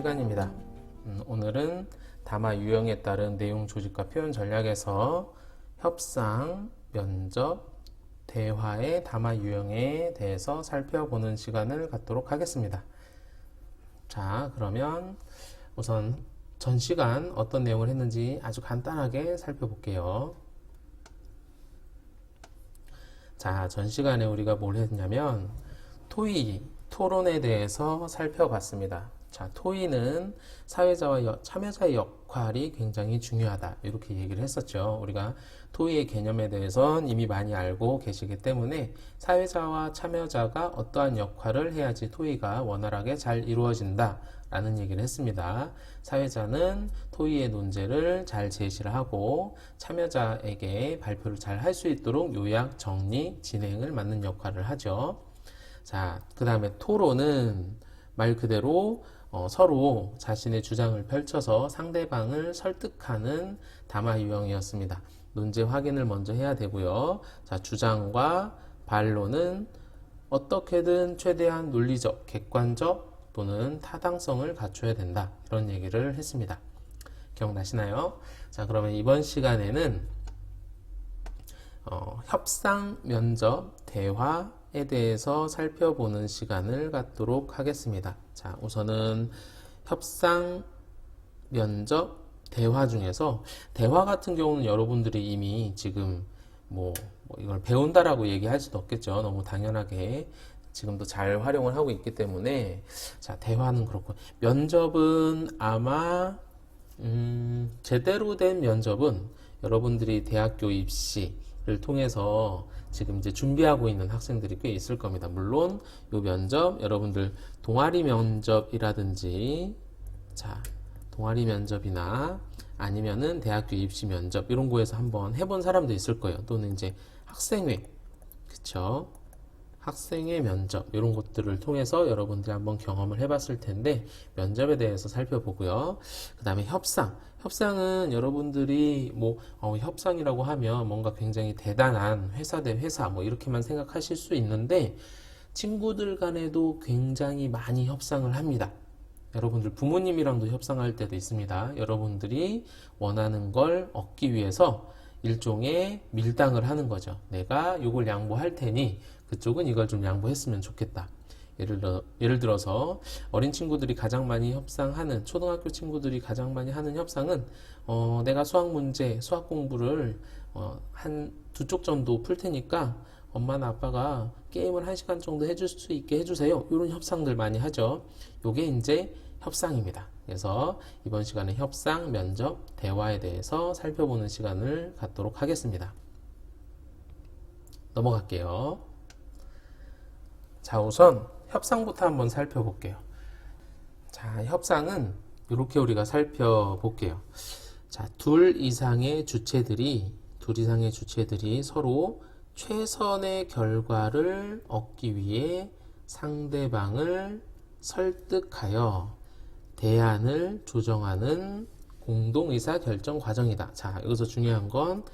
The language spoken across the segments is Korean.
시간입니다. 오늘은 담화 유형에 따른 내용 조직과 표현 전략에서 협상, 면접, 대화의 담화 유형에 대해서 살펴보는 시간을 갖도록 하겠습니다. 자, 그러면 우선 전 시간 어떤 내용을 했는지 아주 간단하게 살펴볼게요. 자, 전 시간에 우리가 뭘 했냐면 토의, 토론에 대해서 살펴봤습니다. 자, 토의는 사회자와 참여자의 역할이 굉장히 중요하다, 이렇게 얘기를 했었죠. 우리가 토의의 개념에 대해서는 이미 많이 알고 계시기 때문에 사회자와 참여자가 어떠한 역할을 해야지 토의가 원활하게 잘 이루어진다 라는 얘기를 했습니다. 사회자는 토의의 논제를 잘 제시를 하고 참여자에게 발표를 잘 할 수 있도록 요약, 정리, 진행을 맡는 역할을 하죠. 자, 그 다음에 토론은 말 그대로 서로 자신의 주장을 펼쳐서 상대방을 설득하는 담화 유형이었습니다. 논제 확인을 먼저 해야 되고요. 자, 주장과 반론은 어떻게든 최대한 논리적, 객관적 또는 타당성을 갖춰야 된다, 이런 얘기를 했습니다. 기억나시나요? 자, 그러면 이번 시간에는 협상, 면접, 대화에 대해서 살펴보는 시간을 갖도록 하겠습니다. 자, 우선은 협상, 면접, 대화 중에서 대화 같은 경우는 여러분들이 이미 지금 이걸 배운다라고 얘기할 수도 없겠죠. 너무 당연하게 지금도 잘 활용을 하고 있기 때문에. 자, 대화는 그렇고, 면접은 아마 제대로 된 면접은 여러분들이 대학교 입시를 통해서 지금 이제 준비하고 있는 학생들이 꽤 있을 겁니다. 물론 이 면접 여러분들 동아리 면접이라든지, 자, 동아리 면접이나 아니면은 대학교 입시 면접 이런 거에서 한번 해본 사람도 있을 거예요. 또는 이제 학생회, 그쵸? 학생회 면접 이런 것들을 통해서 여러분들이 한번 경험을 해봤을 텐데, 면접에 대해서 살펴보고요. 그 다음에 협상은 여러분들이 협상이라고 하면 뭔가 굉장히 대단한 회사 대 회사 이렇게만 생각하실 수 있는데, 친구들 간에도 굉장히 많이 협상을 합니다. 여러분들 부모님이랑도 협상할 때도 있습니다. 여러분들이 원하는 걸 얻기 위해서 일종의 밀당을 하는 거죠. 내가 이걸 양보할 테니 그쪽은 이걸 좀 양보했으면 좋겠다. 예를 들어서 어린 친구들이 가장 많이 협상하는, 초등학교 친구들이 가장 많이 하는 협상은 내가 수학 문제, 수학 공부를 한 두 쪽 정도 풀 테니까 엄마나 아빠가 게임을 1시간 정도 해줄 수 있게 해주세요. 이런 협상들 많이 하죠. 요게 이제 협상입니다. 그래서 이번 시간에 협상, 면접, 대화에 대해서 살펴보는 시간을 갖도록 하겠습니다. 넘어갈게요. 자, 우선 협상부터 한번 살펴볼게요. 자, 협상은 이렇게 우리가 살펴볼게요. 자, 둘 이상의 주체들이 서로 최선의 결과를 얻기 위해 상대방을 설득하여 대안을 조정하는 공동의사결정 과정이다. 자, 여기서 중요한 건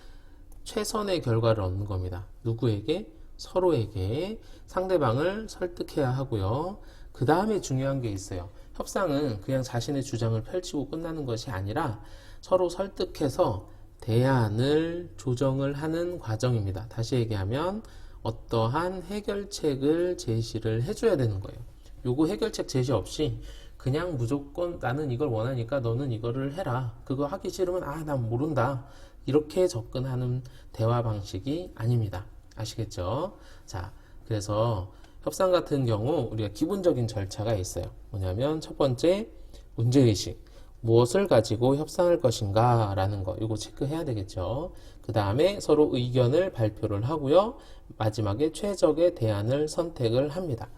최선의 결과를 얻는 겁니다. 누구에게? 서로에게 상대방을 설득해야 하고요. 그 다음에 중요한 게 있어요. 협상은 그냥 자신의 주장을 펼치고 끝나는 것이 아니라 서로 설득해서 대안을 조정을 하는 과정입니다. 다시 얘기하면 어떠한 해결책을 제시를 해줘야 되는 거예요. 요거 해결책 제시 없이 그냥 무조건 나는 이걸 원하니까 너는 이거를 해라, 그거 하기 싫으면 난 모른다, 이렇게 접근하는 대화 방식이 아닙니다. 아시겠죠? 자, 그래서 협상 같은 경우 우리가 기본적인 절차가 있어요. 뭐냐면 첫 번째, 문제의식, 무엇을 가지고 협상할 것인가 라는 거, 이거 체크해야 되겠죠. 그 다음에 서로 의견을 발표를 하고요. 마지막에 최적의 대안을 선택을 합니다.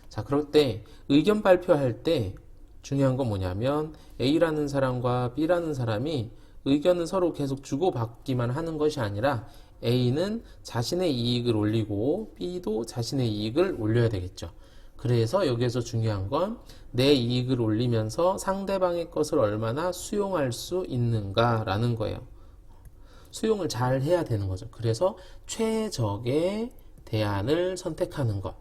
자, 그럴 때 의견 발표할 때 중요한 건 뭐냐면 A라는 사람과 B라는 사람이 의견은 서로 계속 주고받기만 하는 것이 아니라 A는 자신의 이익을 올리고 B도 자신의 이익을 올려야 되겠죠. 그래서 여기에서 중요한 건 내 이익을 올리면서 상대방의 것을 얼마나 수용할 수 있는가라는 거예요. 수용을 잘 해야 되는 거죠. 그래서 최적의 대안을 선택하는 것,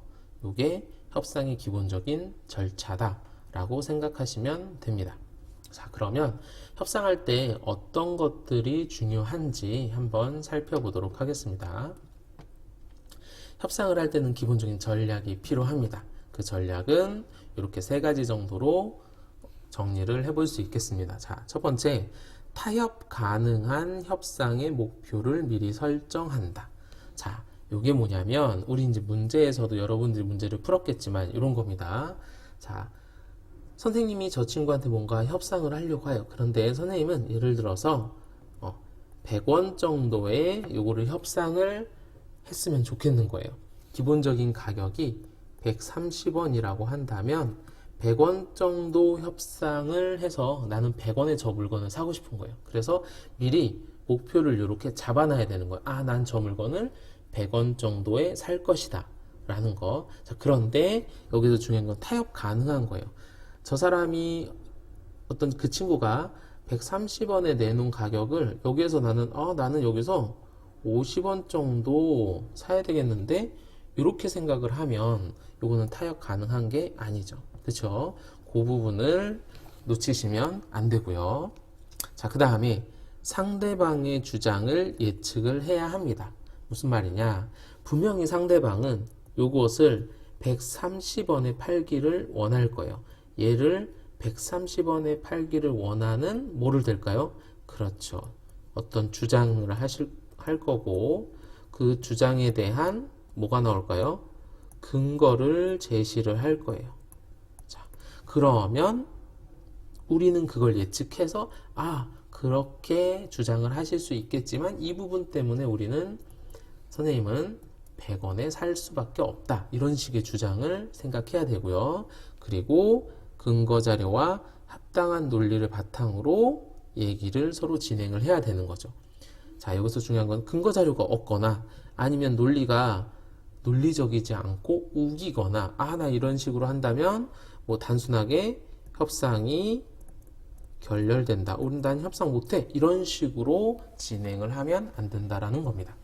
이게 협상의 기본적인 절차다 라고 생각하시면 됩니다. 자, 그러면 협상할 때 어떤 것들이 중요한지 한번 살펴보도록 하겠습니다. 협상을 할 때는 기본적인 전략이 필요합니다. 그 전략은 이렇게 세 가지 정도로 정리를 해볼 수 있겠습니다. 자, 첫 번째, 타협 가능한 협상의 목표를 미리 설정한다. 자, 이게 뭐냐면 우리 이제 문제에서도 여러분들이 문제를 풀었겠지만 이런 겁니다. 자, 선생님이 저 친구한테 뭔가 협상을 하려고 해요. 그런데 선생님은 예를 들어서 100원 정도의 요거를 협상을 했으면 좋겠는 거예요. 기본적인 가격이 130원이라고 한다면 100원 정도 협상을 해서 나는 100원에 저 물건을 사고 싶은 거예요. 그래서 미리 목표를 이렇게 잡아놔야 되는 거예요. 아, 난 저 물건을 100원 정도에 살 것이다 라는 거. 자, 그런데 여기서 중요한 건 타협 가능한 거예요. 저 사람이 어떤 그 친구가 130원에 내놓은 가격을 여기에서 나는 여기서 50원 정도 사야 되겠는데 이렇게 생각을 하면 요거는 타협 가능한 게 아니죠. 그렇죠? 그 부분을 놓치시면 안 되고요. 자, 그 다음에 상대방의 주장을 예측을 해야 합니다. 무슨 말이냐? 분명히 상대방은 요것을 130원에 팔기를 원할 거예요. 얘를 130원에 팔기를 원하는 뭐를 될까요? 그렇죠. 어떤 주장을 할 거고 그 주장에 대한 뭐가 나올까요? 근거를 제시를 할 거예요. 자, 그러면 우리는 그걸 예측해서 그렇게 주장을 하실 수 있겠지만 이 부분 때문에 우리는 선생님은 100원에 살 수밖에 없다. 이런 식의 주장을 생각해야 되고요. 그리고 근거 자료와 합당한 논리를 바탕으로 얘기를 서로 진행을 해야 되는 거죠. 자, 여기서 중요한 건 근거 자료가 없거나 아니면 논리가 논리적이지 않고 우기거나 나 이런 식으로 한다면 뭐 단순하게 협상이 결렬된다. 난 협상 못해. 이런 식으로 진행을 하면 안 된다라는 겁니다.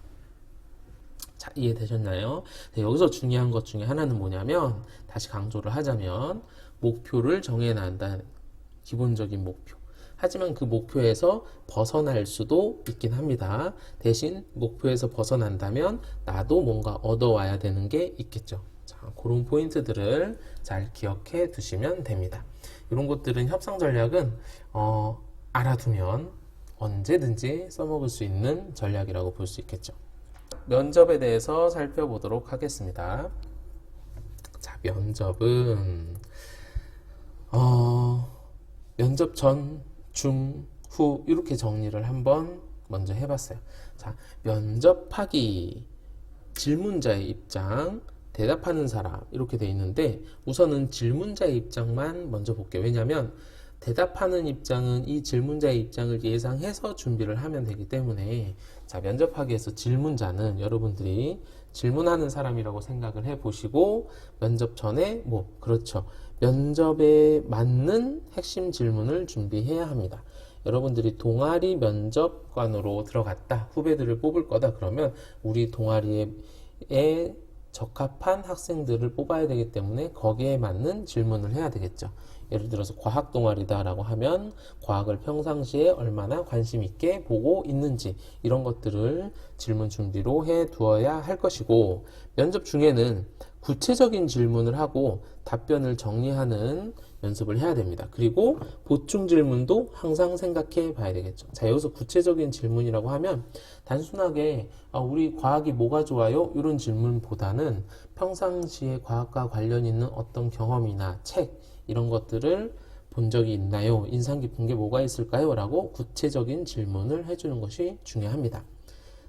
자, 이해되셨나요? 네, 여기서 중요한 것 중에 하나는 뭐냐면 다시 강조를 하자면 목표를 정해놔야 한다는 기본적인 목표. 하지만 그 목표에서 벗어날 수도 있긴 합니다. 대신 목표에서 벗어난다면 나도 뭔가 얻어와야 되는 게 있겠죠. 자, 그런 포인트들을 잘 기억해 두시면 됩니다. 이런 것들은 협상 전략은 알아두면 언제든지 써먹을 수 있는 전략이라고 볼 수 있겠죠. 면접에 대해서 살펴보도록 하겠습니다. 자, 면접은 면접 전, 중, 후 이렇게 정리를 한번 먼저 해봤어요. 자, 면접하기, 질문자의 입장, 대답하는 사람 이렇게 돼 있는데 우선은 질문자의 입장만 먼저 볼게요. 왜냐하면 대답하는 입장은 이 질문자의 입장을 예상해서 준비를 하면 되기 때문에 자, 면접하기에서 질문자는 여러분들이 질문하는 사람이라고 생각을 해 보시고 면접 전에 그렇죠. 면접에 맞는 핵심 질문을 준비해야 합니다. 여러분들이 동아리 면접관으로 들어갔다. 후배들을 뽑을 거다. 그러면 우리 동아리에 적합한 학생들을 뽑아야 되기 때문에 거기에 맞는 질문을 해야 되겠죠. 예를 들어서 과학 동아리다라고 하면 과학을 평상시에 얼마나 관심 있게 보고 있는지 이런 것들을 질문 준비로 해 두어야 할 것이고 면접 중에는 구체적인 질문을 하고 답변을 정리하는 연습을 해야 됩니다. 그리고 보충 질문도 항상 생각해 봐야 되겠죠. 자, 여기서 구체적인 질문이라고 하면 단순하게 우리 과학이 뭐가 좋아요? 이런 질문보다는 평상시에 과학과 관련 있는 어떤 경험이나 책 이런 것들을 본 적이 있나요? 인상 깊은 게 뭐가 있을까요? 라고 구체적인 질문을 해주는 것이 중요합니다.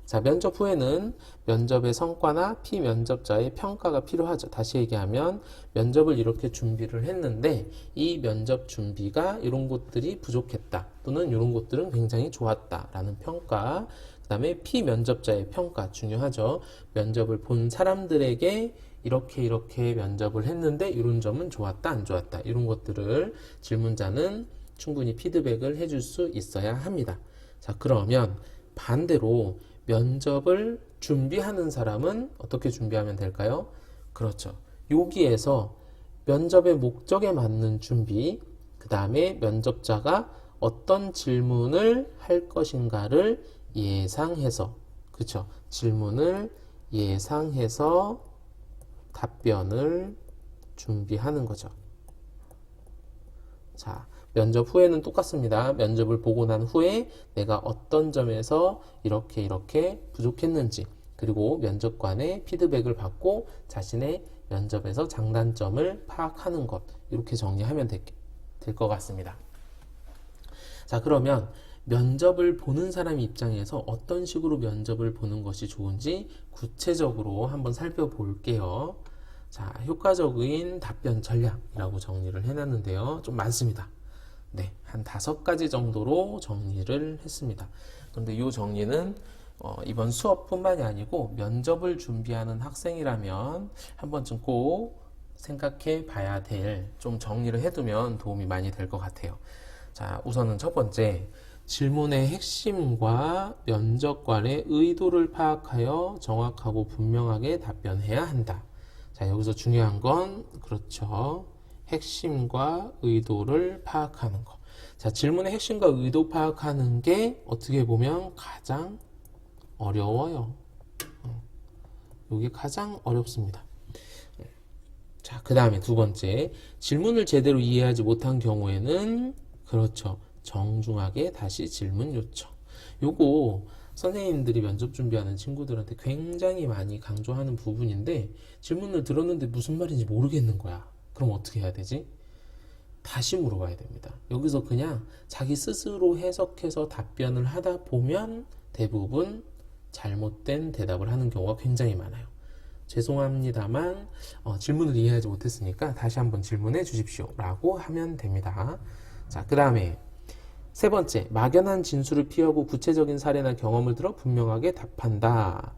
자, 면접 후에는 면접의 성과나 피면접자의 평가가 필요하죠. 다시 얘기하면 면접을 이렇게 준비를 했는데 이 면접 준비가 이런 것들이 부족했다 또는 이런 것들은 굉장히 좋았다 라는 평가, 그 다음에 피면접자의 평가 중요하죠. 면접을 본 사람들에게 이렇게 면접을 했는데 이런 점은 좋았다 안 좋았다 이런 것들을 질문자는 충분히 피드백을 해줄 수 있어야 합니다. 자, 그러면 반대로 면접을 준비하는 사람은 어떻게 준비하면 될까요? 그렇죠. 여기에서 면접의 목적에 맞는 준비, 그 다음에 면접자가 어떤 질문을 할 것인가를 예상해서, 그쵸? 질문을 예상해서 답변을 준비하는 거죠. 자, 면접 후에는 똑같습니다. 면접을 보고 난 후에 내가 어떤 점에서 이렇게 부족했는지, 그리고 면접관의 피드백을 받고 자신의 면접에서 장단점을 파악하는 것, 이렇게 정리하면 될 것 같습니다. 자, 그러면 면접을 보는 사람 입장에서 어떤 식으로 면접을 보는 것이 좋은지 구체적으로 한번 살펴볼게요. 자, 효과적인 답변 전략이라고 정리를 해놨는데요. 좀 많습니다. 네, 한 5가지 정도로 정리를 했습니다. 그런데 이 정리는 이번 수업뿐만이 아니고 면접을 준비하는 학생이라면 한 번쯤 꼭 생각해 봐야 될, 좀 정리를 해두면 도움이 많이 될 것 같아요. 자, 우선은 첫 번째, 질문의 핵심과 면접관의 의도를 파악하여 정확하고 분명하게 답변해야 한다. 자, 여기서 중요한 건, 그렇죠. 핵심과 의도를 파악하는 거. 자, 질문의 핵심과 의도 파악하는 게 어떻게 보면 가장 어려워요. 이게 가장 어렵습니다. 자, 그 다음에 두 번째, 질문을 제대로 이해하지 못한 경우에는, 그렇죠. 정중하게 다시 질문 요청. 요거 선생님들이 면접 준비하는 친구들한테 굉장히 많이 강조하는 부분인데, 질문을 들었는데 무슨 말인지 모르겠는 거야. 그럼 어떻게 해야 되지? 다시 물어봐야 됩니다. 여기서 그냥 자기 스스로 해석해서 답변을 하다 보면 대부분 잘못된 대답을 하는 경우가 굉장히 많아요. 죄송합니다만 질문을 이해하지 못했으니까 다시 한번 질문해 주십시오 라고 하면 됩니다. 자, 그 다음에 세 번째, 막연한 진술을 피하고 구체적인 사례나 경험을 들어 분명하게 답한다.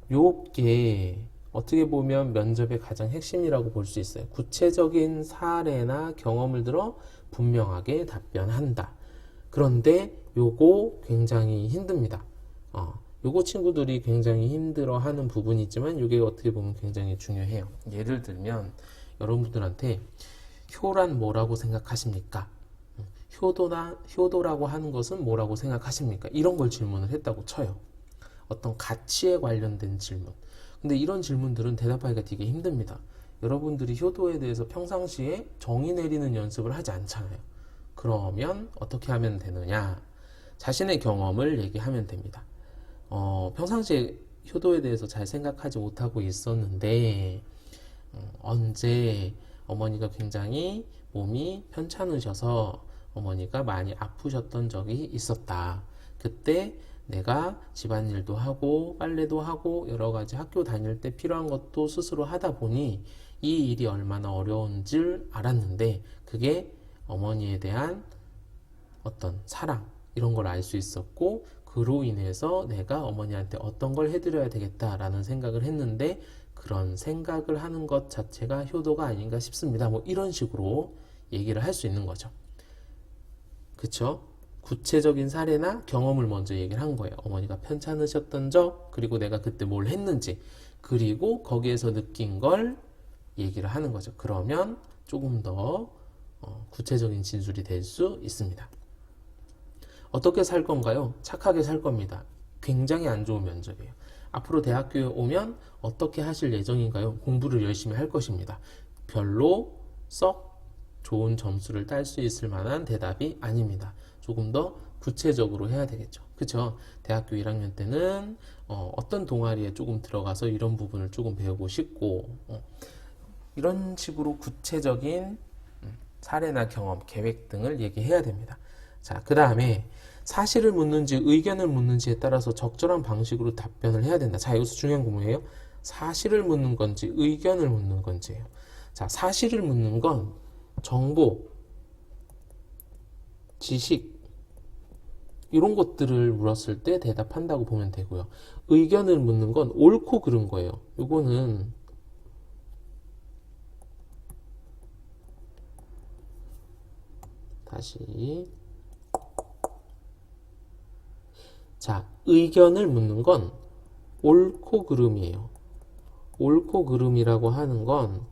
요게 어떻게 보면 면접의 가장 핵심이라고 볼 수 있어요. 구체적인 사례나 경험을 들어 분명하게 답변한다. 그런데 요거 굉장히 힘듭니다. 요거 친구들이 굉장히 힘들어하는 부분이 있지만 요게 어떻게 보면 굉장히 중요해요. 예를 들면 여러분들한테 효란 뭐라고 생각하십니까? 효도라고 하는 것은 뭐라고 생각하십니까? 이런 걸 질문을 했다고 쳐요. 어떤 가치에 관련된 질문. 근데 이런 질문들은 대답하기가 되게 힘듭니다. 여러분들이 효도에 대해서 평상시에 정의 내리는 연습을 하지 않잖아요. 그러면 어떻게 하면 되느냐? 자신의 경험을 얘기하면 됩니다. 평상시에 효도에 대해서 잘 생각하지 못하고 있었는데 언제 어머니가 굉장히 몸이 편찮으셔서 어머니가 많이 아프셨던 적이 있었다. 그때 내가 집안일도 하고 빨래도 하고 여러 가지 학교 다닐 때 필요한 것도 스스로 하다 보니 이 일이 얼마나 어려운 줄 알았는데 그게 어머니에 대한 어떤 사랑 이런 걸 알 수 있었고 그로 인해서 내가 어머니한테 어떤 걸 해드려야 되겠다라는 생각을 했는데 그런 생각을 하는 것 자체가 효도가 아닌가 싶습니다. 뭐 이런 식으로 얘기를 할 수 있는 거죠. 그쵸? 구체적인 사례나 경험을 먼저 얘기를 한 거예요. 어머니가 편찮으셨던 적, 그리고 내가 그때 뭘 했는지, 그리고 거기에서 느낀 걸 얘기를 하는 거죠. 그러면 조금 더 구체적인 진술이 될 수 있습니다. 어떻게 살 건가요? 착하게 살 겁니다. 굉장히 안 좋은 면접이에요. 앞으로 대학교에 오면 어떻게 하실 예정인가요? 공부를 열심히 할 것입니다. 별로 썩 좋은 점수를 딸 수 있을 만한 대답이 아닙니다. 조금 더 구체적으로 해야 되겠죠. 그쵸? 대학교 1학년 때는 어떤 동아리에 조금 들어가서 이런 부분을 조금 배우고 싶고 이런 식으로 구체적인 사례나 경험, 계획 등을 얘기해야 됩니다. 자, 그 다음에 사실을 묻는지 의견을 묻는지에 따라서 적절한 방식으로 답변을 해야 된다. 자, 여기서 중요한 거 뭐예요? 사실을 묻는 건지 의견을 묻는 건지예요. 자, 사실을 묻는 건 정보, 지식 이런 것들을 물었을 때 대답한다고 보면 되고요. 의견을 묻는 건 옳고 그른 거예요. 요거는 다시 자, 의견을 묻는 건 옳고 그름이에요. 옳고 그름이라고 하는 건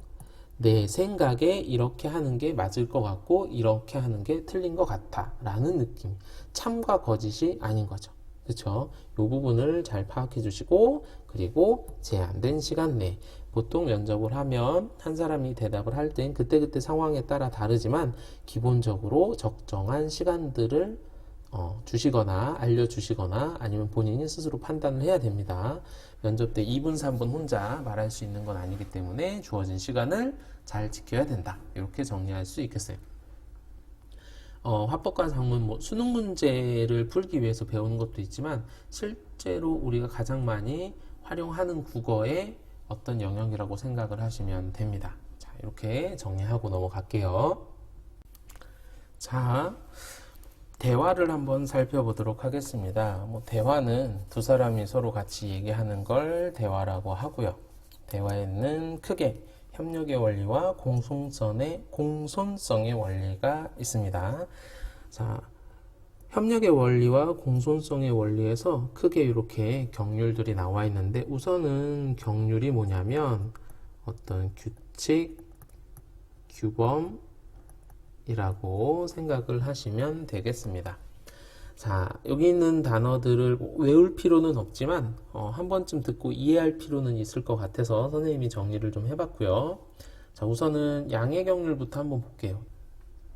내 생각에 이렇게 하는 게 맞을 것 같고 이렇게 하는 게 틀린 것 같아 라는 느낌. 참과 거짓이 아닌 거죠. 그렇죠? 이 부분을 잘 파악해 주시고, 그리고 제한된 시간 내에 보통 면접을 하면 한 사람이 대답을 할 땐 그때그때 상황에 따라 다르지만 기본적으로 적정한 시간들을 주시거나 알려주시거나 아니면 본인이 스스로 판단을 해야 됩니다. 면접 때 2분, 3분 혼자 말할 수 있는 건 아니기 때문에 주어진 시간을 잘 지켜야 된다. 이렇게 정리할 수 있겠어요. 화법과 작문, 수능 문제를 풀기 위해서 배우는 것도 있지만 실제로 우리가 가장 많이 활용하는 국어의 어떤 영역이라고 생각을 하시면 됩니다. 자, 이렇게 정리하고 넘어갈게요. 자, 대화를 한번 살펴보도록 하겠습니다. 대화는 두 사람이 서로 같이 얘기하는 걸 대화라고 하고요. 대화에는 크게 협력의 원리와 공손성의 원리가 있습니다. 자, 협력의 원리와 공손성의 원리에서 크게 이렇게 경률들이 나와 있는데, 우선은 경률이 뭐냐면 어떤 규칙, 규범이라고 생각을 하시면 되겠습니다. 자, 여기 있는 단어들을 외울 필요는 없지만 한 번쯤 듣고 이해할 필요는 있을 것 같아서 선생님이 정리를 좀 해봤고요. 자, 우선은 양의 경률부터 한번 볼게요.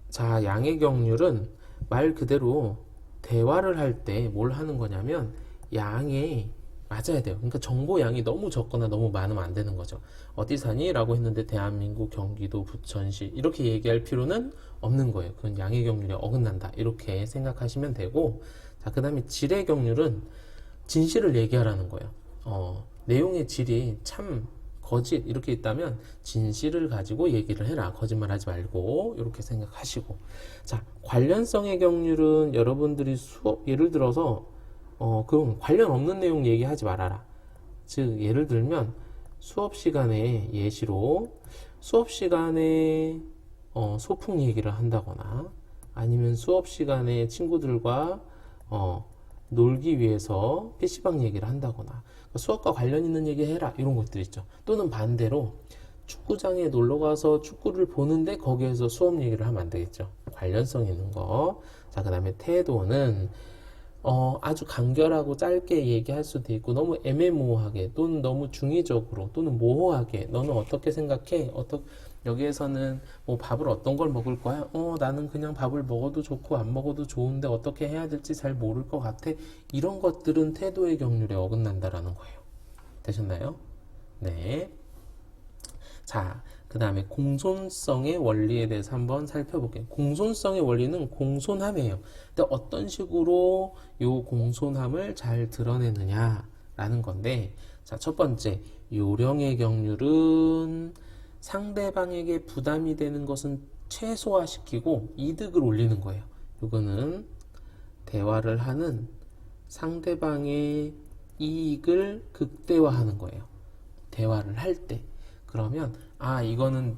자, 양의 경률은 말 그대로 대화를 할 때 뭘 하는 거냐면 양에 맞아야 돼요. 그러니까 정보 양이 너무 적거나 너무 많으면 안 되는 거죠. 어디 사니? 라고 했는데 대한민국 경기도 부천시 이렇게 얘기할 필요는 없는 거예요. 그건 양의 경률에 어긋난다. 이렇게 생각하시면 되고, 자, 그 다음에 질의 경률은 진실을 얘기하라는 거예요. 내용의 질이 참 거짓 이렇게 있다면 진실을 가지고 얘기를 해라. 거짓말하지 말고 이렇게 생각하시고, 자, 관련성의 경률은 여러분들이 수업 예를 들어서 그럼 관련 없는 내용 얘기하지 말아라. 즉 예를 들면 수업 시간에 예시로 수업 시간에 소풍 얘기를 한다거나 아니면 수업 시간에 친구들과 놀기 위해서 PC방 얘기를 한다거나 수업과 관련 있는 얘기 해라 이런 것들 있죠. 또는 반대로 축구장에 놀러 가서 축구를 보는데 거기에서 수업 얘기를 하면 안 되겠죠. 관련성 있는 거. 자, 그 다음에 태도는 아주 간결하고 짧게 얘기할 수도 있고 너무 애매모호하게 또는 너무 중의적으로 또는 모호하게 너는 어떻게 생각해? 여기에서는 뭐 밥을 어떤 걸 먹을 거야? 나는 그냥 밥을 먹어도 좋고 안 먹어도 좋은데 어떻게 해야 될지 잘 모를 것 같아. 이런 것들은 태도의 경률에 어긋난다라는 거예요. 되셨나요? 네. 자, 그 다음에 공손성의 원리에 대해서 한번 살펴볼게요. 공손성의 원리는 공손함이에요. 근데 어떤 식으로 이 공손함을 잘 드러내느냐라는 건데, 자, 첫 번째, 요령의 경률은 상대방에게 부담이 되는 것은 최소화시키고 이득을 올리는 거예요. 이거는 대화를 하는 상대방의 이익을 극대화하는 거예요. 대화를 할 때. 그러면 이거는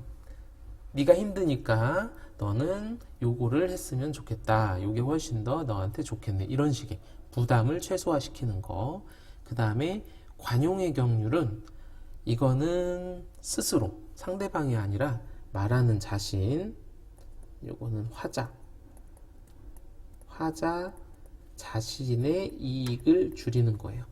네가 힘드니까 너는 요거를 했으면 좋겠다. 요게 훨씬 더 너한테 좋겠네. 이런 식의 부담을 최소화시키는 거. 그 다음에 관용의 경률은 이거는 스스로 상대방이 아니라 말하는 자신. 요거는 화자 자신의 이익을 줄이는 거예요.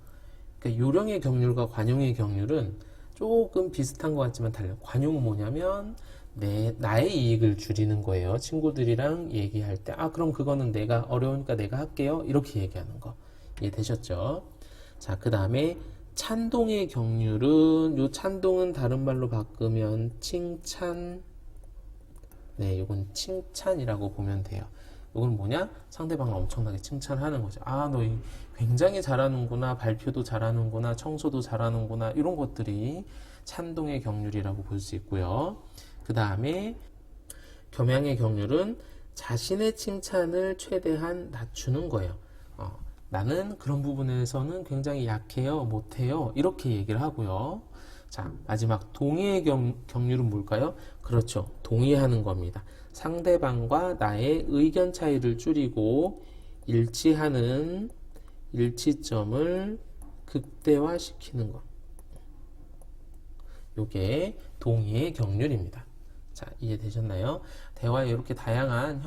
그러니까 요령의 경률과 관용의 경률은 조금 비슷한 것 같지만 달라요. 관용은 뭐냐면 나의 이익을 줄이는 거예요. 친구들이랑 얘기할 때 그럼 그거는 내가 어려우니까 내가 할게요. 이렇게 얘기하는 거. 이해되셨죠? 자, 그 다음에 찬동의 경률은 요 찬동은 다른 말로 바꾸면 칭찬. 네, 이건 칭찬이라고 보면 돼요. 이건 뭐냐? 상대방을 엄청나게 칭찬하는 거죠. 너 굉장히 잘하는구나, 발표도 잘하는구나, 청소도 잘하는구나, 이런 것들이 찬동의 경률이라고 볼 수 있고요. 그 다음에 겸양의 경률은 자신의 칭찬을 최대한 낮추는 거예요. 나는 그런 부분에서는 굉장히 약해요, 못해요, 이렇게 얘기를 하고요. 자, 마지막 동의의 경률은 뭘까요? 그렇죠. 동의하는 겁니다. 상대방과 나의 의견 차이를 줄이고 일치하는 일치점을 극대화시키는 것. 요게 동의의 경률입니다. 자, 이해되셨나요? 대화에 이렇게 다양한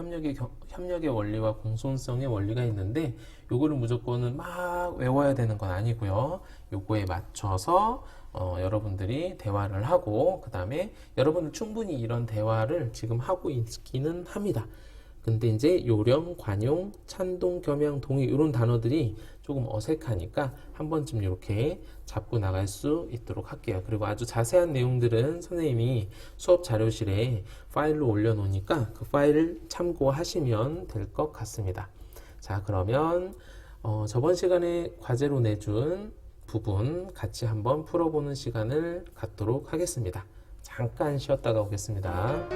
협력의 원리와 공손성의 원리가 있는데 요거를 무조건은 막 외워야 되는 건 아니고요. 요거에 맞춰서 여러분들이 대화를 하고 그 다음에 여러분들 충분히 이런 대화를 지금 하고 있기는 합니다. 근데 이제 요령, 관용, 찬동, 겸양, 동의 이런 단어들이 조금 어색하니까 한 번쯤 이렇게 잡고 나갈 수 있도록 할게요. 그리고 아주 자세한 내용들은 선생님이 수업 자료실에 파일로 올려놓으니까 그 파일을 참고하시면 될 것 같습니다. 자, 그러면 저번 시간에 과제로 내준 부분 같이 한번 풀어보는 시간을 갖도록 하겠습니다. 잠깐 쉬었다가 오겠습니다.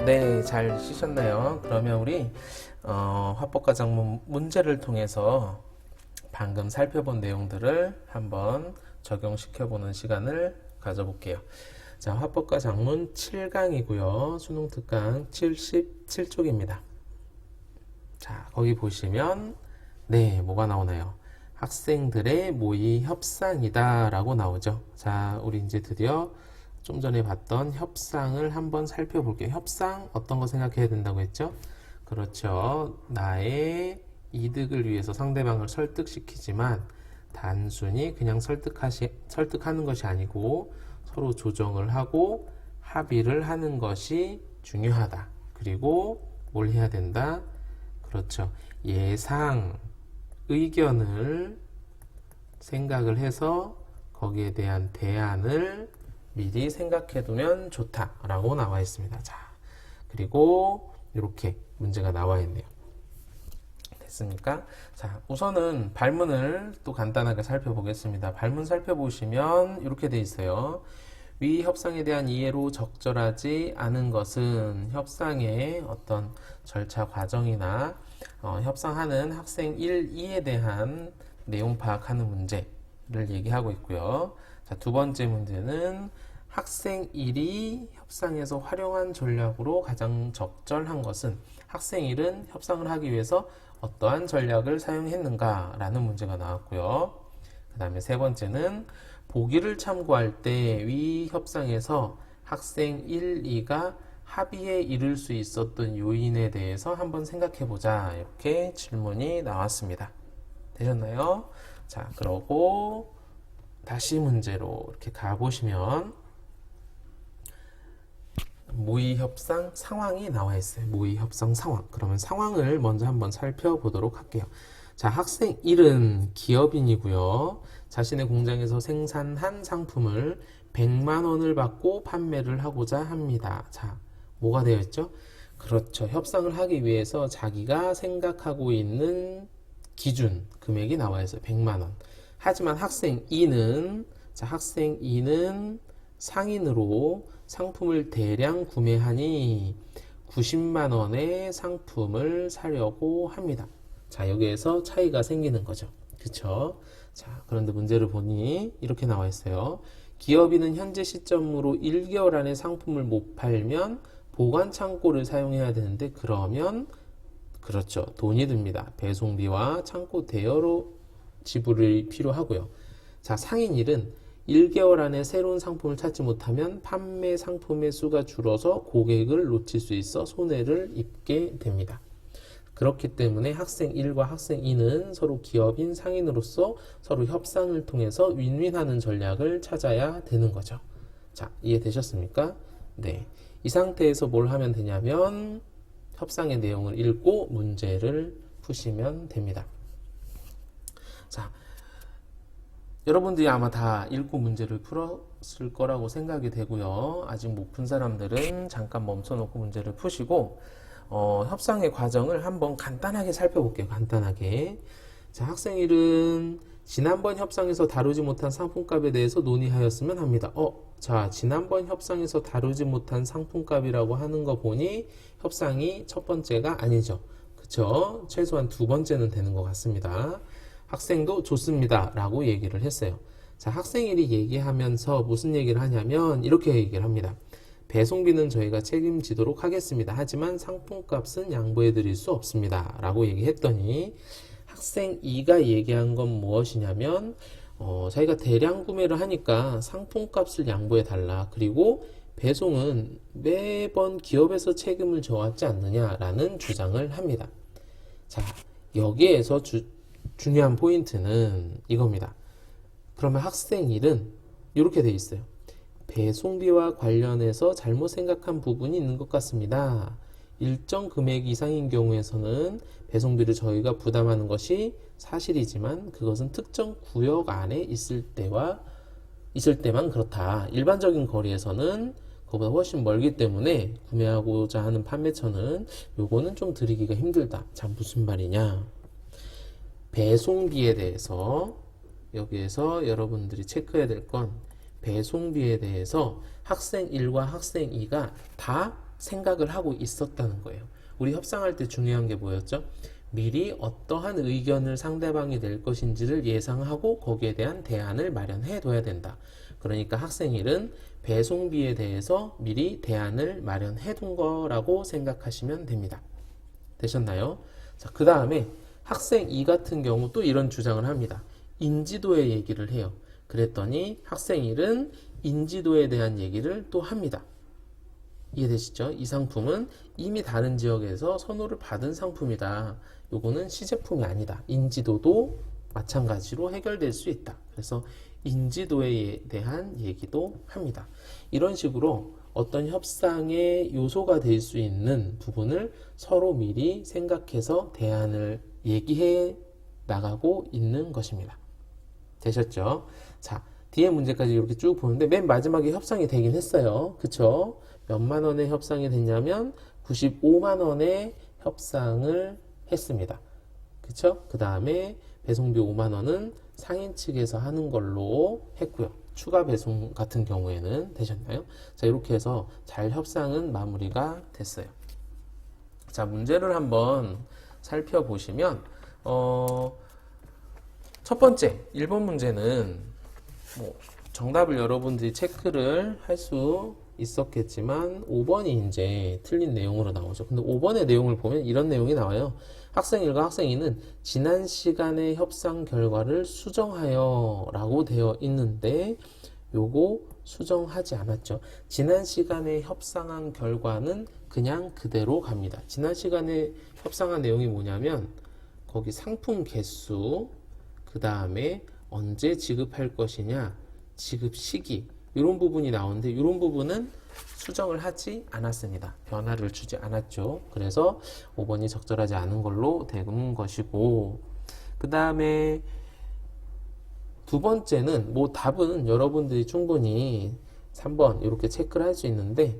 네, 잘 쉬셨나요? 그러면 우리 화법과 작문 문제를 통해서 방금 살펴본 내용들을 한번 적용시켜보는 시간을 가져볼게요. 자, 화법과 작문 7강이고요. 수능 특강 77쪽입니다. 자, 거기 보시면 네, 뭐가 나오나요? 학생들의 모의 협상이다 라고 나오죠. 자, 우리 이제 드디어 좀 전에 봤던 협상을 한번 살펴볼게요. 협상 어떤 거 생각해야 된다고 했죠? 그렇죠. 나의 이득을 위해서 상대방을 설득시키지만 단순히 그냥 설득하는 것이 아니고 서로 조정을 하고 합의를 하는 것이 중요하다. 그리고 뭘 해야 된다? 그렇죠. 예상, 의견을 생각을 해서 거기에 대한 대안을 미리 생각해 두면 좋다라고 나와 있습니다. 자, 그리고 이렇게 문제가 나와 있네요. 됐습니까? 자, 우선은 발문을 또 간단하게 살펴보겠습니다. 발문 살펴보시면 이렇게 돼 있어요. 위 협상에 대한 이해로 적절하지 않은 것은 협상의 어떤 절차 과정이나 협상하는 학생 1, 2에 대한 내용 파악하는 문제를 얘기하고 있고요. 자, 두 번째 문제는 학생 1이 협상에서 활용한 전략으로 가장 적절한 것은 학생 1은 협상을 하기 위해서 어떠한 전략을 사용했는가 라는 문제가 나왔고요. 그 다음에 세 번째는 보기를 참고할 때 위 협상에서 학생 1, 2가 합의에 이를 수 있었던 요인에 대해서 한번 생각해 보자. 이렇게 질문이 나왔습니다. 되셨나요? 자, 그러고 다시 문제로 이렇게 가보시면 모의 협상 상황이 나와 있어요. 모의 협상 상황. 그러면 상황을 먼저 한번 살펴보도록 할게요. 자, 학생 1은 기업인이고요. 자신의 공장에서 생산한 상품을 100만 원을 받고 판매를 하고자 합니다. 자, 뭐가 되어 있죠? 그렇죠. 협상을 하기 위해서 자기가 생각하고 있는 기준 금액이 나와 있어요. 100만 원. 하지만 학생 2는 상인으로 상품을 대량 구매하니 90만 원의 상품을 사려고 합니다. 자, 여기에서 차이가 생기는 거죠. 그쵸? 자, 그런데 문제를 보니 이렇게 나와 있어요. 기업인은 현재 시점으로 1개월 안에 상품을 못 팔면 보관 창고를 사용해야 되는데 그러면 그렇죠. 돈이 듭니다. 배송비와 창고 대여로 지불이 필요하고요. 자, 상인 1은 1개월 안에 새로운 상품을 찾지 못하면 판매 상품의 수가 줄어서 고객을 놓칠 수 있어 손해를 입게 됩니다. 그렇기 때문에 학생 1과 학생 2는 서로 기업인 상인으로서 서로 협상을 통해서 윈윈하는 전략을 찾아야 되는 거죠. 자, 이해되셨습니까? 네. 이 상태에서 뭘 하면 되냐면 협상의 내용을 읽고 문제를 푸시면 됩니다. 자, 여러분들이 아마 다 읽고 문제를 풀었을 거라고 생각이 되고요. 아직 못 푼 사람들은 잠깐 멈춰놓고 문제를 푸시고 협상의 과정을 한번 간단하게 살펴볼게요. 간단하게. 자, 학생 1은 지난번 협상에서 다루지 못한 상품값에 대해서 논의하였으면 합니다. 자, 지난번 협상에서 다루지 못한 상품값이라고 하는 거 보니 협상이 첫 번째가 아니죠. 그쵸? 최소한 두 번째는 되는 것 같습니다. 학생도 좋습니다 라고 얘기를 했어요. 자, 학생 1이 얘기하면서 무슨 얘기를 하냐면 이렇게 얘기를 합니다. 배송비는 저희가 책임지도록 하겠습니다. 하지만 상품값은 양보해 드릴 수 없습니다. 라고 얘기했더니 학생 2가 얘기한 건 무엇이냐면 자기가 대량 구매를 하니까 상품값을 양보해 달라. 그리고 배송은 매번 기업에서 책임을 져왔지 않느냐라는 주장을 합니다. 자, 여기에서 중요한 포인트는 이겁니다. 그러면 학생 1은 이렇게 돼 있어요. 배송비와 관련해서 잘못 생각한 부분이 있는 것 같습니다. 일정 금액 이상인 경우에서는 배송비를 저희가 부담하는 것이 사실이지만 그것은 특정 구역 안에 있을 때만 그렇다. 일반적인 거리에서는 그보다 훨씬 멀기 때문에 구매하고자 하는 판매처는 요거는 좀 드리기가 힘들다. 자, 무슨 말이냐? 배송비에 대해서 여기에서 여러분들이 체크해야 될 건 배송비에 대해서 학생 1과 학생 2가 다 생각을 하고 있었다는 거예요. 우리 협상할 때 중요한 게 뭐였죠? 미리 어떠한 의견을 상대방이 낼 것인지를 예상하고 거기에 대한 대안을 마련해 둬야 된다. 그러니까 학생 1은 배송비에 대해서 미리 대안을 마련해 둔 거라고 생각하시면 됩니다. 되셨나요? 자, 그 다음에 학생 2 같은 경우 또 이런 주장을 합니다. 인지도의 얘기를 해요. 그랬더니 학생 1은 인지도에 대한 얘기를 또 합니다. 이해되시죠? 이 상품은 이미 다른 지역에서 선호를 받은 상품이다. 요거는 시제품이 아니다. 인지도도 마찬가지로 해결될 수 있다. 그래서 인지도에 대한 얘기도 합니다. 이런 식으로 어떤 협상의 요소가 될 수 있는 부분을 서로 미리 생각해서 대안을 얘기해 나가고 있는 것입니다. 되셨죠? 자, 뒤에 문제까지 이렇게 쭉 보는데 맨 마지막에 협상이 되긴 했어요. 그쵸? 몇만 원의 협상이 됐냐면 95만 원의 협상을 했습니다. 그쵸? 그 다음에 배송비 5만 원은 상인 측에서 하는 걸로 했고요. 추가 배송 같은 경우에는 되셨나요? 자, 이렇게 해서 잘 협상은 마무리가 됐어요. 자, 문제를 한번 살펴보시면 첫 번째 1번 문제는 정답을 여러분들이 체크를 할 수 있었겠지만 5번이 이제 틀린 내용으로 나오죠. 근데 5번의 내용을 보면 이런 내용이 나와요. 학생 1과 학생 2는 지난 시간의 협상 결과를 수정하여 라고 되어 있는데 요거 수정하지 않았죠. 지난 시간에 협상한 결과는 그냥 그대로 갑니다. 지난 시간에 협상한 내용이 뭐냐면 거기 상품 개수, 그 다음에 언제 지급할 것이냐, 지급 시기 이런 부분이 나오는데 이런 부분은 수정을 하지 않았습니다. 변화를 주지 않았죠. 그래서 5번이 적절하지 않은 걸로 된 것이고, 그 다음에 두 번째는 답은 여러분들이 충분히 3번 이렇게 체크를 할 수 있는데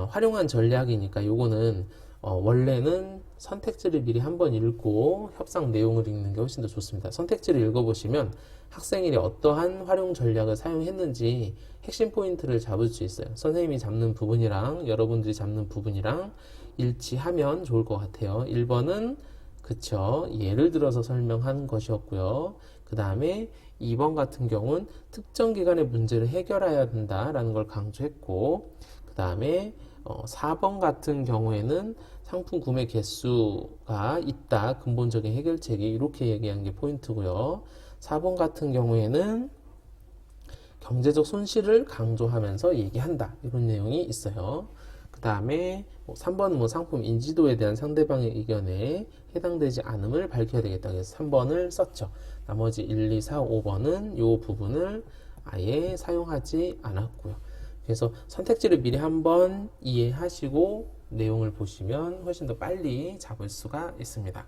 활용한 전략이니까 요거는 원래는 선택지를 미리 한번 읽고 협상 내용을 읽는 게 훨씬 더 좋습니다. 선택지를 읽어보시면 학생들이 어떠한 활용 전략을 사용했는지 핵심 포인트를 잡을 수 있어요. 선생님이 잡는 부분이랑 여러분들이 잡는 부분이랑 일치하면 좋을 것 같아요. 1번은 그쵸, 예를 들어서 설명한 것이었고요. 그 다음에 2번 같은 경우는 특정 기간의 문제를 해결해야 된다라는 걸 강조했고, 그 다음에 4번 같은 경우에는 상품 구매 개수가 있다. 근본적인 해결책이 이렇게 얘기한 게 포인트고요. 4번 같은 경우에는 경제적 손실을 강조하면서 얘기한다. 이런 내용이 있어요. 그 다음에 3번은 상품 인지도에 대한 상대방의 의견에 해당되지 않음을 밝혀야 되겠다. 그래서 3번을 썼죠. 나머지 1, 2, 4, 5번은 이 부분을 아예 사용하지 않았고요. 그래서 선택지를 미리 한번 이해하시고 내용을 보시면 훨씬 더 빨리 잡을 수가 있습니다.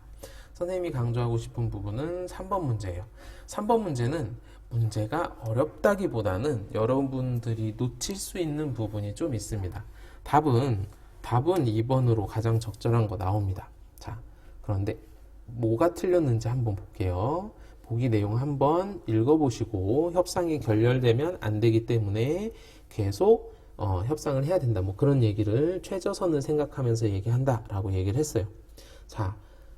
선생님이 강조하고 싶은 부분은 3번 문제예요. 3번 문제는 문제가 어렵다기보다는 여러분들이 놓칠 수 있는 부분이 좀 있습니다. 답은 2번으로 가장 적절한 거 나옵니다. 자, 그런데 뭐가 틀렸는지 한번 볼게요. 보기 내용 한번 읽어보시고 협상이 결렬되면 안 되기 때문에 계속 협상을 해야 된다. 그런 얘기를 최저선을 생각하면서 얘기한다 라고 얘기를 했어요. 자,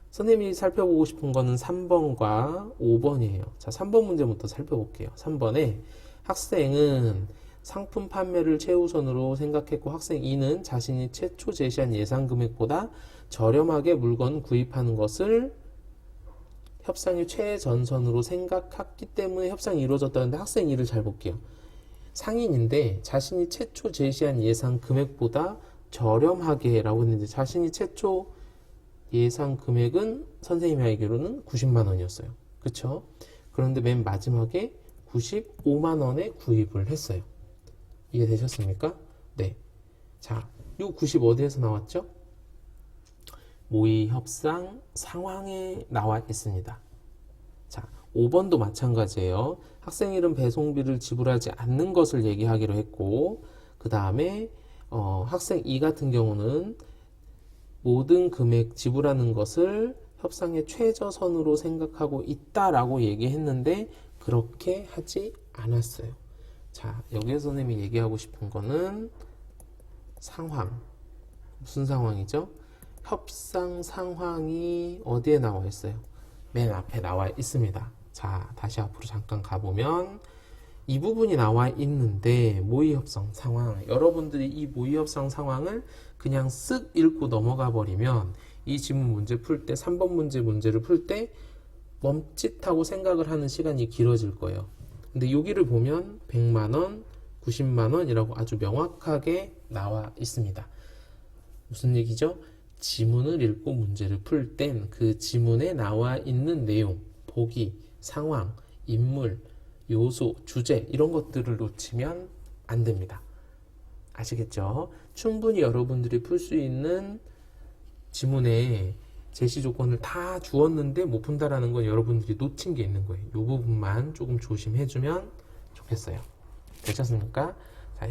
선생님이 살펴보고 싶은 거는 3번과 5번이에요. 자, 3번 문제부터 살펴볼게요. 3번에 학생은 상품 판매를 최우선으로 생각했고 학생 2는 자신이 최초 제시한 예상 금액보다 저렴하게 물건 구입하는 것을 협상의 최전선으로 생각했기 때문에 협상이 이루어졌다는데 학생 2를 잘 볼게요. 상인인데 자신이 최초 제시한 예상 금액보다 저렴하게 라고 했는데 자신이 최초 예상 금액은 선생님이 알기로는 90만 원이었어요. 그쵸? 그런데 맨 마지막에 95만 원에 구입을 했어요. 이해되셨습니까? 네. 자, 이 90 어디에서 나왔죠? 모의 협상 상황에 나와 있습니다. 자, 5번도 마찬가지예요. 학생 이름 배송비를 지불하지 않는 것을 얘기하기로 했고, 그 다음에 학생 2 같은 경우는 모든 금액 지불하는 것을 협상의 최저선으로 생각하고 있다라고 얘기했는데 그렇게 하지 않았어요. 자, 여기에서 선생님이 얘기하고 싶은 거는 상황. 무슨 상황이죠? 협상 상황이 어디에 나와 있어요? 맨 앞에 나와 있습니다. 자, 다시 앞으로 잠깐 가보면 이 부분이 나와 있는데 모의 협상 상황. 여러분들이 이 모의 협상 상황을 그냥 쓱 읽고 넘어가 버리면 이 지문 문제 풀 때 3번 문제를 풀 때 멈칫하고 생각을 하는 시간이 길어질 거예요. 근데 여기를 보면 100만원, 90만원이라고 아주 명확하게 나와 있습니다. 무슨 얘기죠? 지문을 읽고 문제를 풀 땐 그 지문에 나와 있는 내용, 보기, 상황, 인물, 요소, 주제 이런 것들을 놓치면 안 됩니다. 아시겠죠? 충분히 여러분들이 풀 수 있는 지문에 제시 조건을 다 주었는데 못 푼다라는 건 여러분들이 놓친 게 있는 거예요. 이 부분만 조금 조심해주면 좋겠어요. 되셨습니까? 자,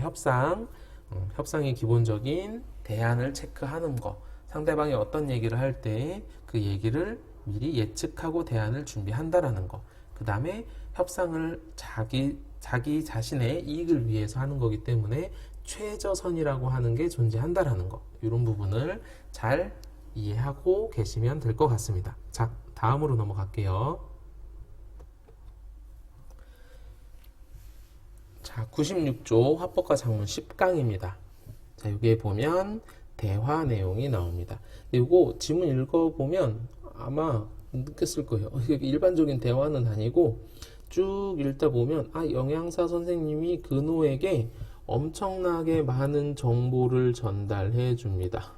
협상의 기본적인 대안을 체크하는 거. 상대방이 어떤 얘기를 할 때 그 얘기를 미리 예측하고 대안을 준비한다라는 거. 그 다음에 협상을 자기 자신의 이익을 위해서 하는 거기 때문에 최저선이라고 하는 게 존재한다라는 거. 이런 부분을 잘 이해하고 계시면 될 것 같습니다. 자, 다음으로 넘어갈게요. 자, 96조 화법과 작문 10강입니다. 자, 여기에 보면 대화 내용이 나옵니다. 이거 지문 읽어보면 아마 느꼈을 거예요. 일반적인 대화는 아니고 쭉 읽다 보면 영양사 선생님이 근호에게 엄청나게 많은 정보를 전달해 줍니다.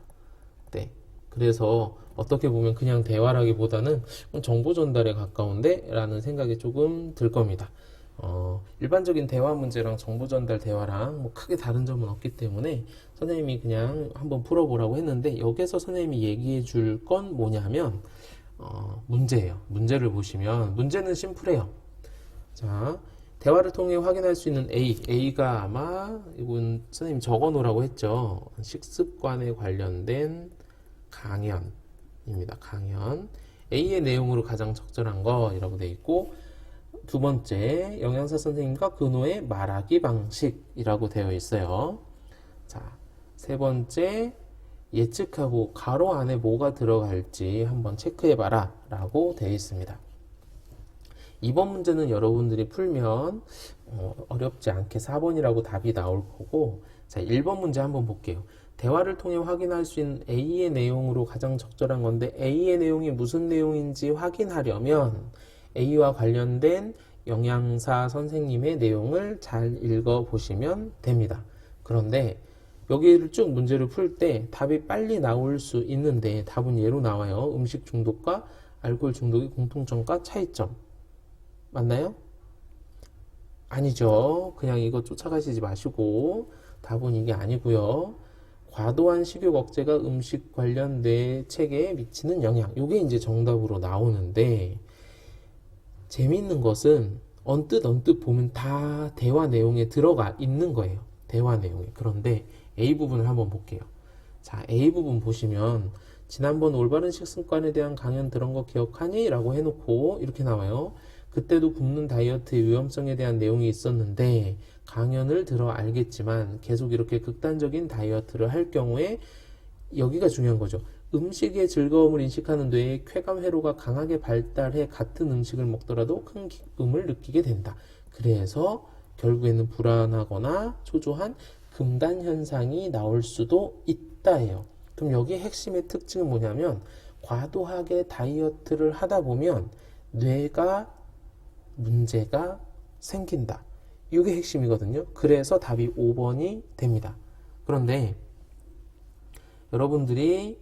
네. 그래서 어떻게 보면 그냥 대화라기보다는 정보 전달에 가까운데? 라는 생각이 조금 들 겁니다. 일반적인 대화 문제랑 정보 전달 대화랑 뭐 크게 다른 점은 없기 때문에 선생님이 그냥 한번 풀어보라고 했는데 여기서 선생님이 얘기해 줄 건 뭐냐면 문제예요. 문제를 보시면 문제는 심플해요. 자, 대화를 통해 확인할 수 있는 A가 아마 이건 선생님 적어 놓으라고 했죠. 식습관에 관련된 강연입니다. 강연. A의 내용으로 가장 적절한 거라고 되어 있고 두 번째, 영양사 선생님과 근호의 말하기 방식이라고 되어 있어요. 자, 세 번째, 예측하고 가로 안에 뭐가 들어갈지 한번 체크해봐라 라고 되어 있습니다. 이번 문제는 여러분들이 풀면 어렵지 않게 4번이라고 답이 나올 거고, 자, 1번 문제 한번 볼게요. 대화를 통해 확인할 수 있는 A의 내용으로 가장 적절한 건데 A의 내용이 무슨 내용인지 확인하려면 A와 관련된 영양사 선생님의 내용을 잘 읽어보시면 됩니다. 그런데 여기를 쭉 문제를 풀 때 답이 빨리 나올 수 있는데 답은 예로 나와요. 음식 중독과 알코올 중독의 공통점과 차이점. 맞나요? 아니죠. 그냥 이거 쫓아가시지 마시고 답은 이게 아니고요. 과도한 식욕 억제가 음식 관련 뇌 체계에 미치는 영향. 이게 이제 정답으로 나오는데 재미있는 것은 언뜻 보면 다 대화 내용에 들어가 있는 거예요. 대화 내용에. 그런데 A 부분을 한번 볼게요. 자, A 부분 보시면 지난번 올바른 식습관에 대한 강연 들은 거 기억하니? 라고 해놓고 이렇게 나와요. 그때도 굶는 다이어트의 위험성에 대한 내용이 있었는데 강연을 들어 알겠지만 계속 이렇게 극단적인 다이어트를 할 경우에 여기가 중요한 거죠. 음식의 즐거움을 인식하는 뇌의 쾌감 회로가 강하게 발달해 같은 음식을 먹더라도 큰 기쁨을 느끼게 된다. 그래서 결국에는 불안하거나 초조한 금단 현상이 나올 수도 있다예요. 그럼 여기 핵심의 특징은 뭐냐면 과도하게 다이어트를 하다 보면 뇌가 문제가 생긴다. 이게 핵심이거든요. 그래서 답이 5번이 됩니다. 그런데 여러분들이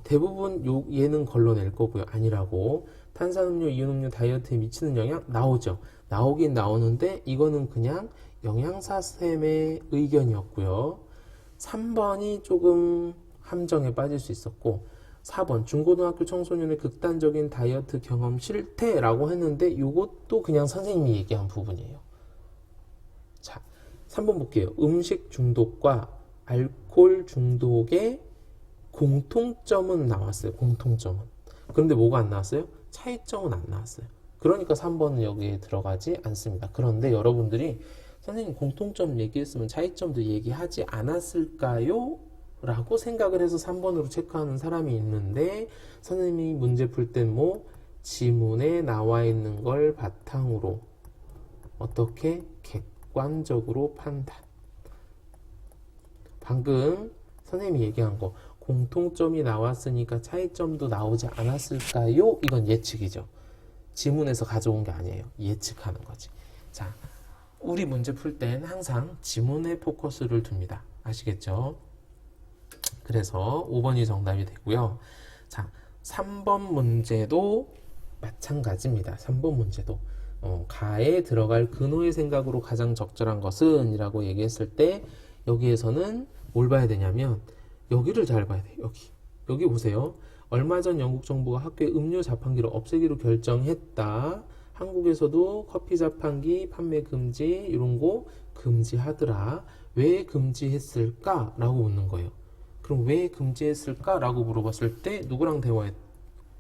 대부분 얘는 걸러낼 거고요. 아니라고. 탄산음료, 이온음료 다이어트에 미치는 영향 나오죠. 나오긴 나오는데 이거는 그냥 영양사쌤의 의견이었고요. 3번이 조금 함정에 빠질 수 있었고 4번 중고등학교 청소년의 극단적인 다이어트 경험 실태라고 했는데 이것도 그냥 선생님이 얘기한 부분이에요. 자, 3번 볼게요. 음식 중독과 알코올 중독의 공통점은 나왔어요. 공통점은. 그런데 뭐가 안 나왔어요? 차이점은 안 나왔어요. 그러니까 3번은 여기에 들어가지 않습니다. 그런데 여러분들이 선생님 공통점 얘기했으면 차이점도 얘기하지 않았을까요? 라고 생각을 해서 3번으로 체크하는 사람이 있는데 선생님이 문제 풀 땐 뭐 지문에 나와 있는 걸 바탕으로 어떻게 객관적으로 판단. 방금 선생님이 얘기한 거 공통점이 나왔으니까 차이점도 나오지 않았을까요? 이건 예측이죠. 지문에서 가져온 게 아니에요. 예측하는 거지. 자, 우리 문제 풀 땐 항상 지문에 포커스를 둡니다. 아시겠죠? 그래서 5번이 정답이 되고요. 자, 3번 문제도 마찬가지입니다. 3번 문제도 가에 들어갈 근호의 생각으로 가장 적절한 것은 이라고 얘기했을 때 여기에서는 뭘 봐야 되냐면 여기를 잘 봐야 돼요. 여기 보세요. 얼마 전 영국 정부가 학교에 음료 자판기를 없애기로 결정했다. 한국에서도 커피 자판기 판매 금지 이런 거 금지하더라. 왜 금지했을까? 라고 묻는 거예요. 그럼 왜 금지했을까? 라고 물어봤을 때 누구랑 대화해?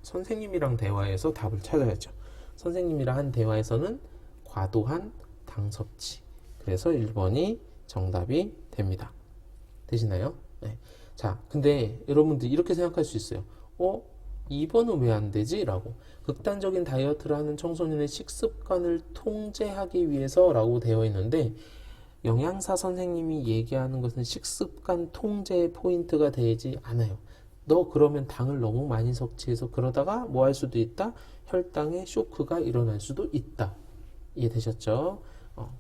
선생님이랑 대화해서 답을 찾아야죠. 선생님이랑 한 대화에서는 과도한 당 섭취. 그래서 1번이 정답이 됩니다. 되시나요? 네. 자, 근데 여러분들 이렇게 생각할 수 있어요. 2번은 왜 안 되지? 라고. 극단적인 다이어트를 하는 청소년의 식습관을 통제하기 위해서 라고 되어 있는데 영양사 선생님이 얘기하는 것은 식습관 통제의 포인트가 되지 않아요. 너 그러면 당을 너무 많이 섭취해서 그러다가 뭐 할 수도 있다? 혈당에 쇼크가 일어날 수도 있다. 이해되셨죠?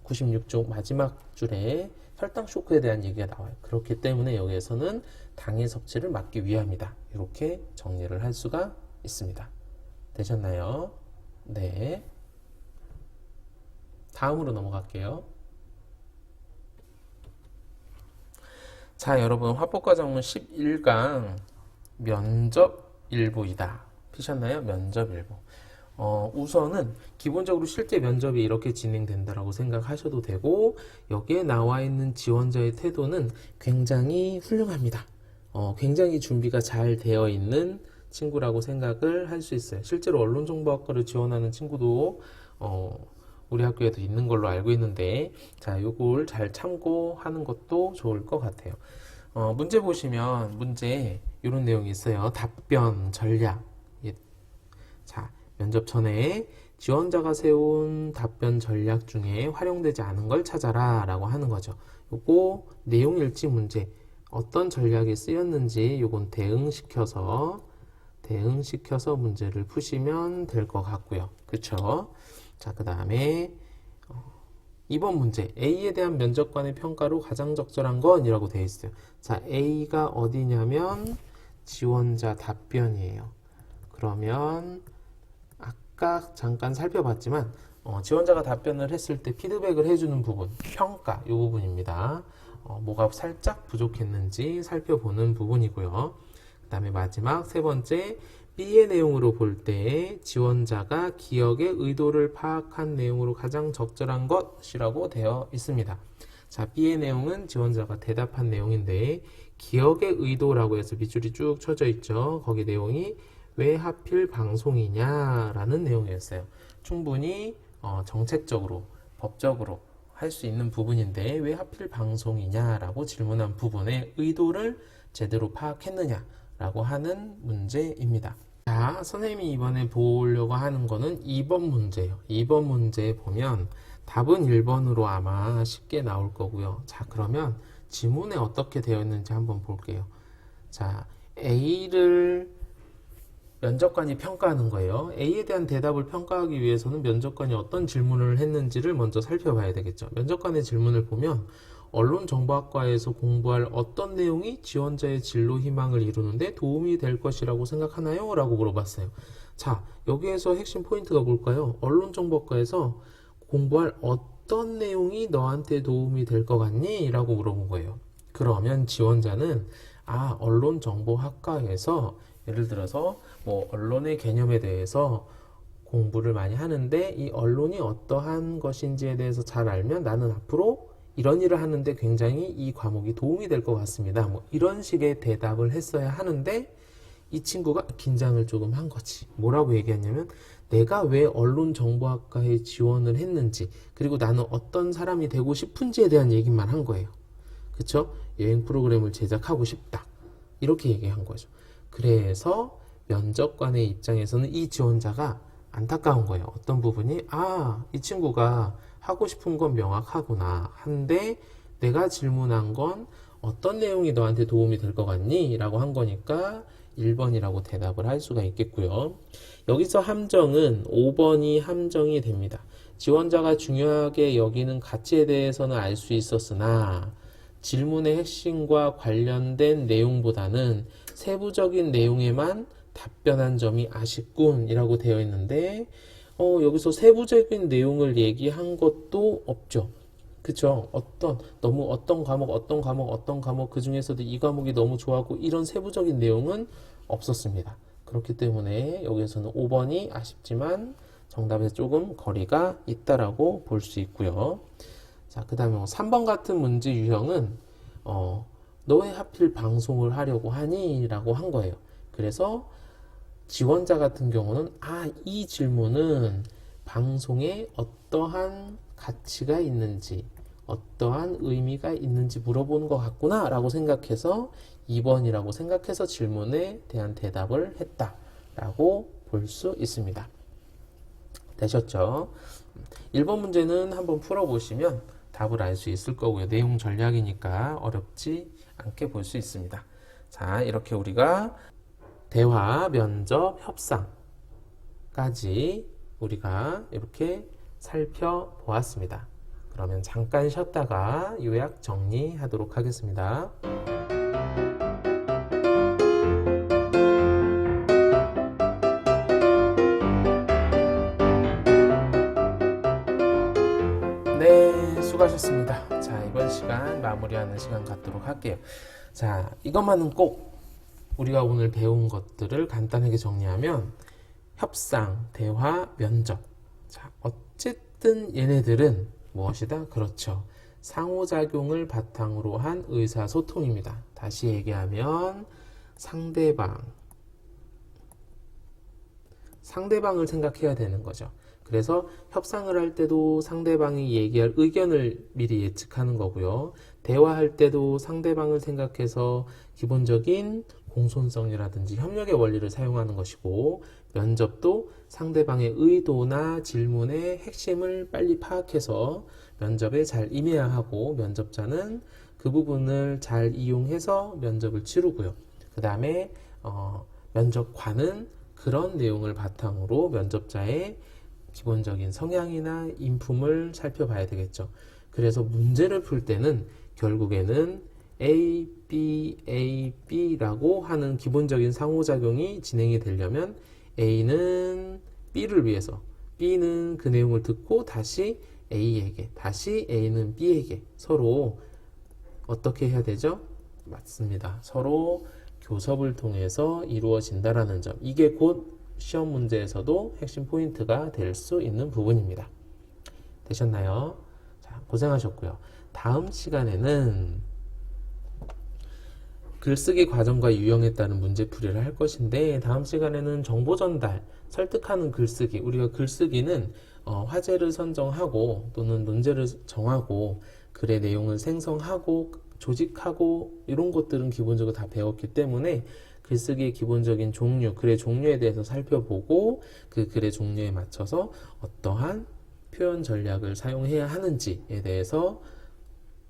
96쪽 마지막 줄에 혈당 쇼크에 대한 얘기가 나와요. 그렇기 때문에 여기에서는 당의 섭취를 막기 위함이다. 이렇게 정리를 할 수가 있습니다. 되셨나요? 네. 다음으로 넘어갈게요. 자, 여러분 화법과정문 11강 면접 일부이다. 피셨나요? 면접 일부. 우선은 기본적으로 실제 면접이 이렇게 진행된다라고 생각하셔도 되고 여기에 나와 있는 지원자의 태도는 굉장히 훌륭합니다. 굉장히 준비가 잘 되어 있는 친구라고 생각을 할 수 있어요. 실제로 언론정보학과를 지원하는 친구도 우리 학교에도 있는 걸로 알고 있는데 자, 요걸 잘 참고하는 것도 좋을 것 같아요. 문제 보시면 문제 이런 내용이 있어요. 답변 전략. 자, 면접 전에 지원자가 세운 답변 전략 중에 활용되지 않은 걸 찾아라 라고 하는 거죠. 요거 내용 일치 문제 어떤 전략이 쓰였는지 요건 대응시켜서 문제를 푸시면 될 것 같고요. 그쵸? 자, 그 다음에 2번 문제 A에 대한 면접관의 평가로 가장 적절한 건 이라고 되어 있어요. 자, A가 어디냐면 지원자 답변이에요. 그러면 아까 잠깐 살펴봤지만 지원자가 답변을 했을 때 피드백을 해주는 부분 평가 이 부분입니다. 뭐가 살짝 부족했는지 살펴보는 부분이고요. 그 다음에 마지막 세 번째 B의 내용으로 볼 때 지원자가 기억의 의도를 파악한 내용으로 가장 적절한 것이라고 되어 있습니다. 자, B의 내용은 지원자가 대답한 내용인데 기억의 의도라고 해서 밑줄이 쭉 쳐져 있죠. 거기 내용이 왜 하필 방송이냐 라는 내용이었어요. 충분히 정책적으로 법적으로 할 수 있는 부분인데 왜 하필 방송이냐 라고 질문한 부분의 의도를 제대로 파악했느냐 라고 하는 문제입니다. 자, 선생님이 이번에 보려고 하는 거는 2번 문제예요. 2번 문제에 보면 답은 1번으로 아마 쉽게 나올 거고요. 자, 그러면 지문에 어떻게 되어 있는지 한번 볼게요. 자, A를 면접관이 평가하는 거예요. A에 대한 대답을 평가하기 위해서는 면접관이 어떤 질문을 했는지를 먼저 살펴봐야 되겠죠. 면접관의 질문을 보면 언론정보학과에서 공부할 어떤 내용이 지원자의 진로 희망을 이루는데 도움이 될 것이라고 생각하나요? 라고 물어봤어요. 자, 여기에서 핵심 포인트가 뭘까요? 언론정보학과에서 공부할 어떤 내용이 너한테 도움이 될 것 같니? 라고 물어본 거예요. 그러면 지원자는 언론정보학과에서 예를 들어서 뭐 언론의 개념에 대해서 공부를 많이 하는데 이 언론이 어떠한 것인지에 대해서 잘 알면 나는 앞으로 이런 일을 하는데 굉장히 이 과목이 도움이 될 것 같습니다. 뭐 이런 식의 대답을 했어야 하는데 이 친구가 긴장을 조금 한 거지. 뭐라고 얘기했냐면 내가 왜 언론정보학과에 지원을 했는지 그리고 나는 어떤 사람이 되고 싶은지에 대한 얘기만 한 거예요. 그쵸? 여행 프로그램을 제작하고 싶다. 이렇게 얘기한 거죠. 그래서 면접관의 입장에서는 이 지원자가 안타까운 거예요. 어떤 부분이 이 친구가 하고 싶은 건 명확하구나. 한데 내가 질문한 건 어떤 내용이 너한테 도움이 될 것 같니? 라고 한 거니까 1번이라고 대답을 할 수가 있겠고요. 여기서 함정은 5번이 함정이 됩니다. 지원자가 중요하게 여기는 가치에 대해서는 알 수 있었으나 질문의 핵심과 관련된 내용보다는 세부적인 내용에만 답변한 점이 아쉽군 이라고 되어 있는데 여기서 세부적인 내용을 얘기한 것도 없죠. 그쵸? 어떤 과목 그 중에서도 이 과목이 너무 좋아하고 이런 세부적인 내용은 없었습니다. 그렇기 때문에 여기서는 5번이 아쉽지만 정답에 조금 거리가 있다라고 볼 수 있고요. 자, 그 다음에 3번 같은 문제 유형은 너 왜 하필 방송을 하려고 하니? 라고 한 거예요. 그래서 지원자 같은 경우는 이 질문은 방송에 어떠한 가치가 있는지 어떠한 의미가 있는지 물어보는 것 같구나 라고 생각해서 2번이라고 생각해서 질문에 대한 대답을 했다 라고 볼 수 있습니다. 되셨죠? 1번 문제는 한번 풀어보시면 답을 알 수 있을 거고요. 내용 전략이니까 어렵지 않게 볼 수 있습니다. 자, 이렇게 우리가 대화, 면접, 협상까지 우리가 이렇게 살펴보았습니다. 그러면 잠깐 쉬었다가 요약 정리하도록 하겠습니다. 네, 수고하셨습니다. 자, 이번 시간 마무리하는 시간 갖도록 할게요. 자, 이것만은 꼭 우리가 오늘 배운 것들을 간단하게 정리하면 협상, 대화, 면접. 자, 어쨌든 얘네들은 무엇이다? 그렇죠. 상호작용을 바탕으로 한 의사소통입니다. 다시 얘기하면 상대방을 생각해야 되는 거죠. 그래서 협상을 할 때도 상대방이 얘기할 의견을 미리 예측하는 거고요. 대화할 때도 상대방을 생각해서 기본적인 공손성이라든지 협력의 원리를 사용하는 것이고, 면접도 상대방의 의도나 질문의 핵심을 빨리 파악해서 면접에 잘 임해야 하고, 면접자는 그 부분을 잘 이용해서 면접을 치르고요. 그 다음에 면접관은 그런 내용을 바탕으로 면접자의 기본적인 성향이나 인품을 살펴봐야 되겠죠. 그래서 문제를 풀 때는 결국에는 A, B라고 하는 기본적인 상호작용이 진행이 되려면 A는 B를 위해서, B는 그 내용을 듣고 다시 A에게, 다시 A는 B에게 서로 어떻게 해야 되죠? 맞습니다. 서로 교섭을 통해서 이루어진다라는 점. 이게 곧 시험 문제에서도 핵심 포인트가 될 수 있는 부분입니다. 되셨나요? 자, 고생하셨고요. 다음 시간에는 글쓰기 과정과 유형에 따른 문제풀이를 할 것인데, 다음 시간에는 정보 전달, 설득하는 글쓰기. 우리가 글쓰기는 화제를 선정하고 또는 논제를 정하고 글의 내용을 생성하고 조직하고 이런 것들은 기본적으로 다 배웠기 때문에 글쓰기의 기본적인 종류, 글의 종류에 대해서 살펴보고 그 글의 종류에 맞춰서 어떠한 표현 전략을 사용해야 하는지에 대해서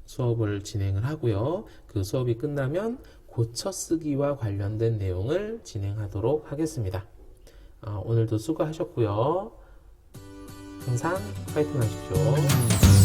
수업을 진행을 하고요. 그 수업이 끝나면 고쳐 쓰기와 관련된 내용을 진행하도록 하겠습니다. 오늘도 수고하셨고요. 항상 파이팅 하십시오.